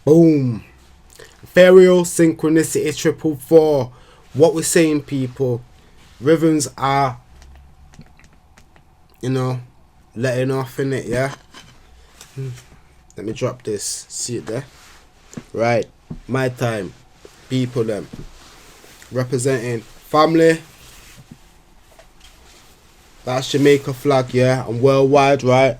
Boom. Ethereal synchronicity 444. What we're saying, people, rhythms are, you know, letting off in it, yeah. Let me drop this. See it there? Right. My time. People them. Representing family. That's Jamaica flag, yeah. And worldwide, right?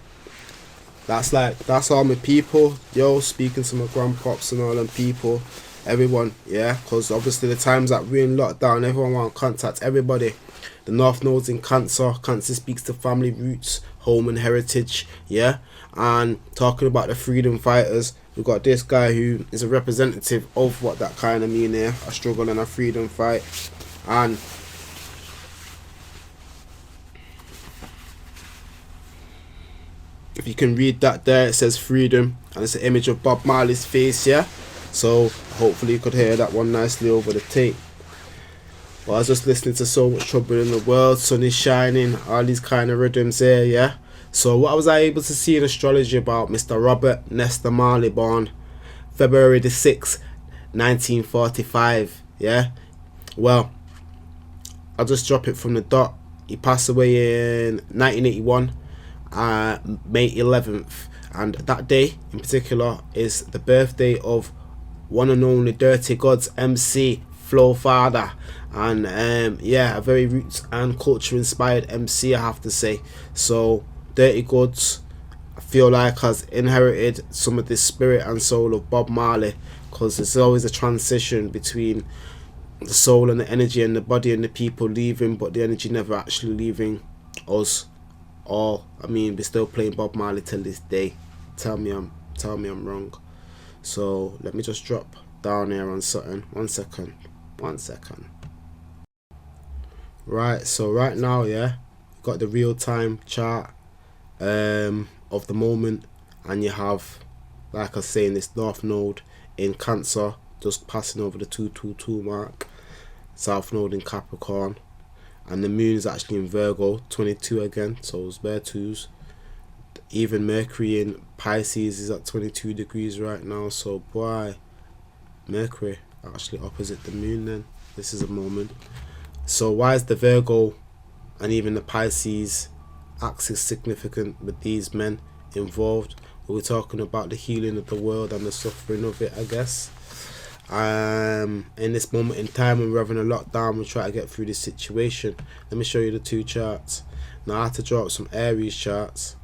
That's all my people. Yo, speaking to my grandpops and all them people. Everyone, yeah. Because obviously the times that we're in lockdown, everyone want to contact everybody. The North Node's in Cancer. Cancer speaks to family roots, home and heritage, yeah. And talking about the freedom fighters, we've got this guy who is a representative of what that kind of mean here, a struggle and a freedom fight. And if you can read that there, it says freedom, and it's an image of Bob Marley's face, yeah. So hopefully you could hear that one nicely over the tape. Well, I was just listening to So Much Trouble in the World, Sun is Shining, all these kind of rhythms here, yeah. So what was I able to see in astrology about Mr. Robert Nesta Marley, born February the 6th, 1945, yeah? Well, I'll just drop it from the dot. He passed away in 1981, May 11th. And that day in particular is the birthday of one and only Durrty Goodz, MC, Flow Father. And yeah, a very roots and culture inspired MC, I have to say. So Durrty Goodz, I feel like, has inherited some of the spirit and soul of Bob Marley, because there's always a transition between the soul and the energy and the body and the people leaving, but the energy never actually leaving us all. I mean, we're still playing Bob Marley till this day. Tell me I'm wrong. So let me just drop down here on something. One second. Right, so right now, yeah, you've got the real-time chart of the moment, and you have, like I was saying, this North Node in Cancer just passing over the 222 mark, South Node in Capricorn, and the moon is actually in Virgo, 22 again, so it's bare twos. Even Mercury in Pisces is at 22 degrees right now, so boy, Mercury actually opposite the moon then. This is a moment. So why is the Virgo and even the Pisces axis significant with these men involved? We're talking about the healing of the world and the suffering of it, I guess. In this moment in time when we're having a lockdown, we'll try to get through this situation. Let me show you the two charts. Now I had to draw up some Aries charts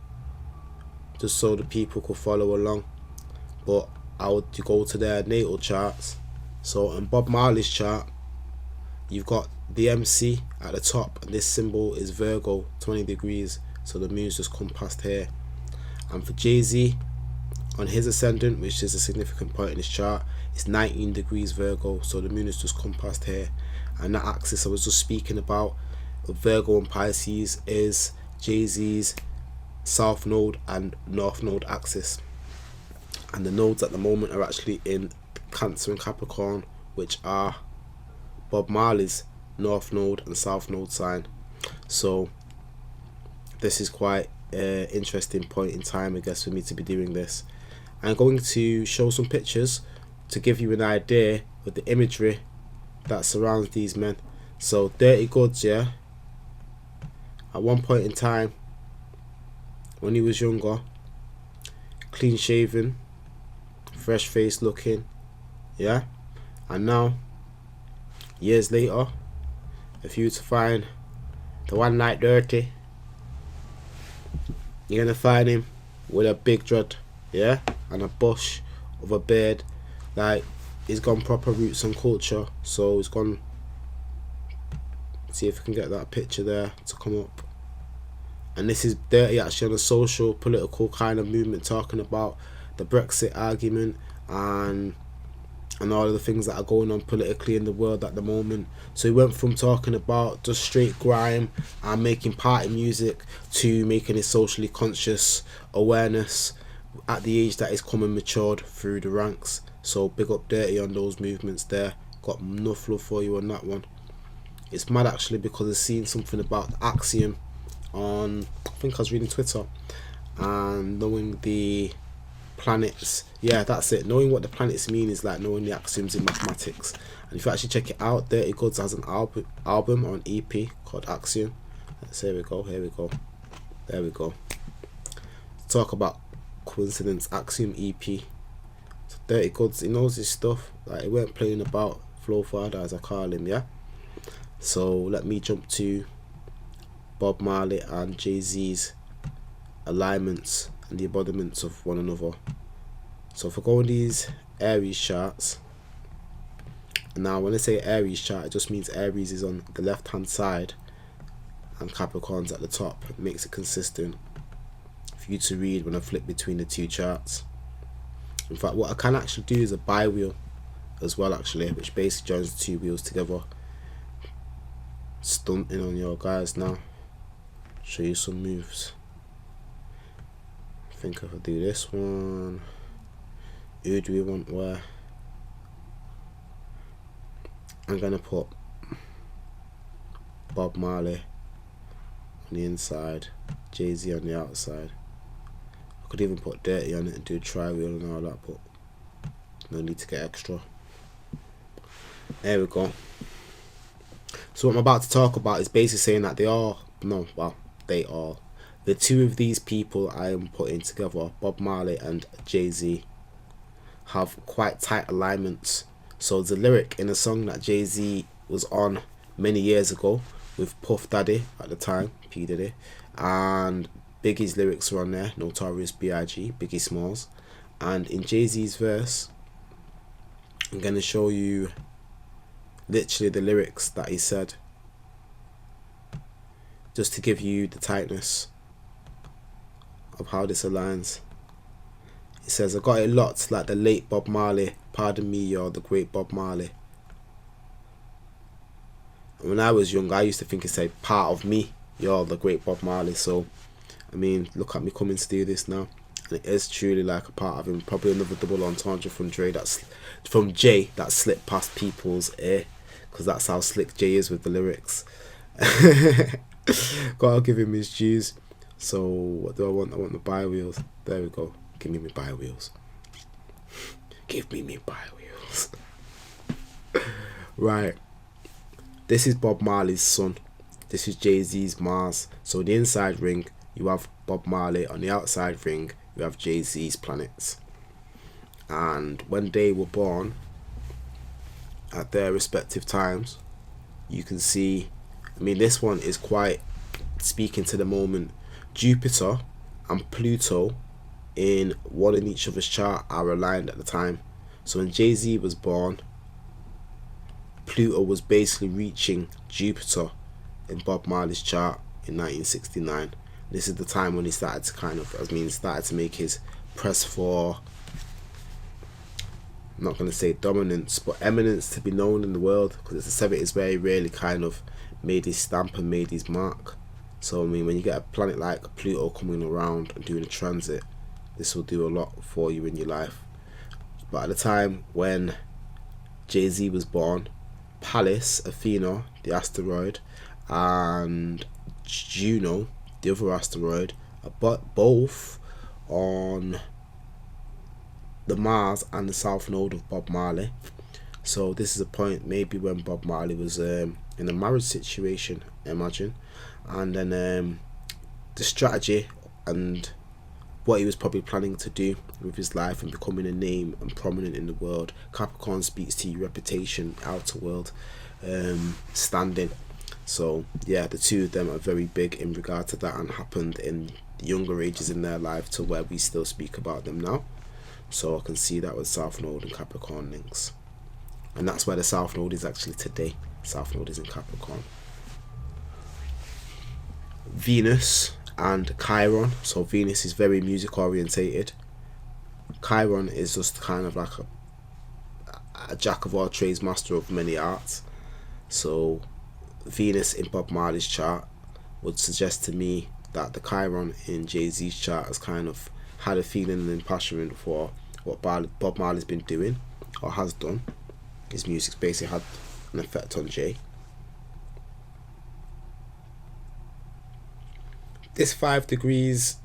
just so the people could follow along, but I would go to their natal charts. So in Bob Marley's chart, you've got the MC at the top, and this symbol is Virgo, 20 degrees, so the moon's just come past here. And for Jay-Z, on his ascendant, which is a significant point in his chart, it's 19 degrees Virgo, so the moon has just come past here. And that axis I was just speaking about, Virgo and Pisces, is Jay-Z's South Node and North Node axis. And the nodes at the moment are actually in Cancer and Capricorn, which are Bob Marley's North Node and South Node sign. So this is quite an interesting point in time, I guess, for me to be doing this. I'm going to show some pictures to give you an idea of the imagery that surrounds these men. So Durrty Goodz, yeah, at one point in time when he was younger, clean shaven, fresh face looking, yeah, and now years later, if you were to find the one like Durrty, you're gonna find him with a big dread, yeah, and a bush of a beard. Like, he's gone proper roots and culture. So he's gone, see if we can get that picture there to come up. And this is Durrty actually on a social, political kind of movement, talking about the Brexit argument and all of the things that are going on politically in the world at the moment. So he went from talking about just straight grime and making party music to making a socially conscious awareness at the age that he's come and matured through the ranks. So big up Durrty on those movements there. Got enough love for you on that one. It's mad actually, because I've seen something about the axiom on, I think I was reading Twitter, and knowing the planets. Yeah, that's it. Knowing what the planets mean is like knowing the axioms in mathematics. And if you actually check it out, Durrty Goodz has an album or an EP called Axiom. Here we go, here we go. There we go. Talk about coincidence, Axiom EP. So Durrty Goodz, he knows his stuff. Like, he weren't playing about, flow father as I call him, yeah? So let me jump to Bob Marley and Jay-Z's alignments and the embodiments of one another. So if I go on these Aries charts, now when I say Aries chart, it just means Aries is on the left hand side and Capricorn's at the top. It makes it consistent for you to read when I flip between the two charts. In fact, what I can actually do is a bi-wheel as well, actually, which basically joins the two wheels together. Stunting on your guys now. Show you some moves. I think if I do this one, who do we want where? I'm gonna put Bob Marley on the inside, Jay-Z on the outside. I could even put Durrty on it and do a tri-wheel and all that, but no need to get extra. There we go. So what I'm about to talk about is basically saying that the two of these people I am putting together, Bob Marley and Jay-Z, have quite tight alignments. So the lyric in a song that Jay-Z was on many years ago with Puff Daddy at the time, P Diddy, and Biggie's lyrics were on there, Notorious B.I.G., Biggie Smalls. And in Jay-Z's verse, I'm going to show you literally the lyrics that he said, just to give you the tightness of how this aligns. It says, I got it locked like the late Bob Marley. Pardon me, you're the great Bob Marley. And when I was young, I used to think it said, part of me, you're the great Bob Marley. So, I mean, look at me coming to do this now. And it is truly like a part of him. Probably another double-entendre from Jay that slipped past people's ear. Because that's how slick Jay is with the lyrics. Gotta give him his dues. So, what do I want? I want the bi-wheels. There we go. Give me my bi-wheels. Give me my bi-wheels. Right. This is Bob Marley's Sun. This is Jay-Z's Mars. So the inside ring, you have Bob Marley. On the outside ring, you have Jay-Z's planets. And when they were born, at their respective times, you can see, I mean, this one is quite speaking to the moment. Jupiter and Pluto in one in each other's chart are aligned at the time. So when Jay-Z was born, Pluto was basically reaching Jupiter in Bob Marley's chart in 1969. This is the time when he started to started to make his press for, I'm not going to say dominance, but eminence, to be known in the world, because it's the 70s where he really kind of made his stamp and made his mark. So I mean, when you get a planet like Pluto coming around and doing a transit, this will do a lot for you in your life. But at the time when Jay-Z was born, Pallas, Athena, the asteroid, and Juno, the other asteroid, are both on the Mars and the south node of Bob Marley. So this is a point maybe when Bob Marley was in a marriage situation, imagine, and then the strategy and what he was probably planning to do with his life and becoming a name and prominent in the world. Capricorn speaks to your reputation, outer world standing. So yeah, the two of them are very big in regard to that, and happened in the younger ages in their life to where we still speak about them now. So I can see that with South Node and Capricorn links, and that's where the South Node is actually today. South Node is in Capricorn. Venus and Chiron. So Venus is very music orientated. Chiron is just kind of like a jack of all trades, master of many arts. So Venus in Bob Marley's chart would suggest to me that the Chiron in Jay-Z's chart has kind of had a feeling and impassionment for what Bob Marley's been doing or has done. His music's basically had an effect on Jay. This 5 degrees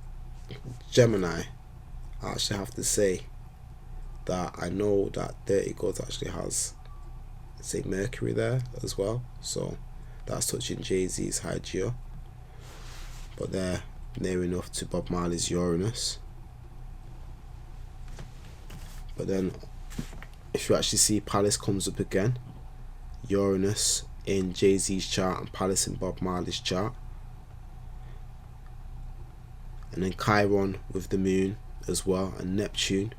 Gemini I actually have to say that I know that Durrty Goodz actually has, say, Mercury there as well, so that's touching Jay-Z's Hygieia, but they're near enough to Bob Marley's Uranus. But then if you actually see Palace comes up again, Uranus in Jay-Z's chart and Palace in Bob Marley's chart, and then Chiron with the moon as well, and Neptune.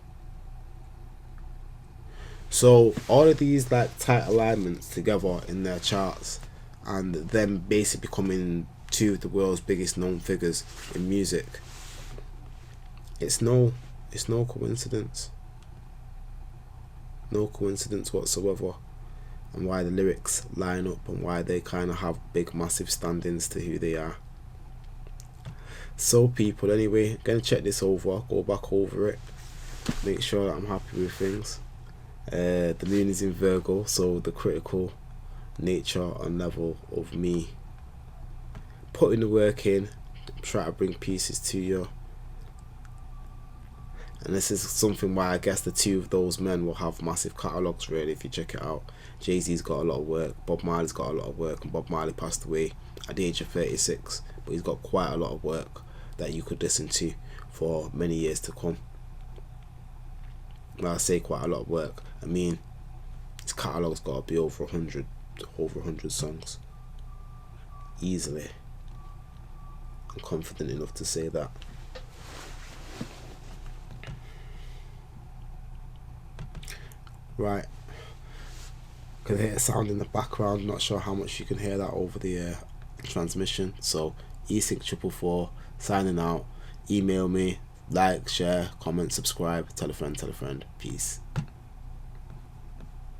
So all of these like tight alignments together in their charts, and them basically becoming two of the world's biggest known figures in music. It's no coincidence. No coincidence whatsoever, and why the lyrics line up and why they kind of have big massive stand-ins to who they are. So people, anyway, I'm gonna check this over, go back over it, make sure that I'm happy with things. The moon is in Virgo, so the critical nature and level of me putting the work in, try to bring pieces to you. And this is something why I guess the two of those men will have massive catalogues really if you check it out. Jay-Z's got a lot of work, Bob Marley's got a lot of work, and Bob Marley passed away at the age of 36, but he's got quite a lot of work that you could listen to for many years to come. When I say quite a lot of work, I mean his catalogue's got to be over 100 songs. Easily. I'm confident enough to say that. Right, can hear a sound in the background, not sure how much you can hear that over the transmission. So esync444 signing out. Email me, like, share, comment, subscribe, tell a friend, peace.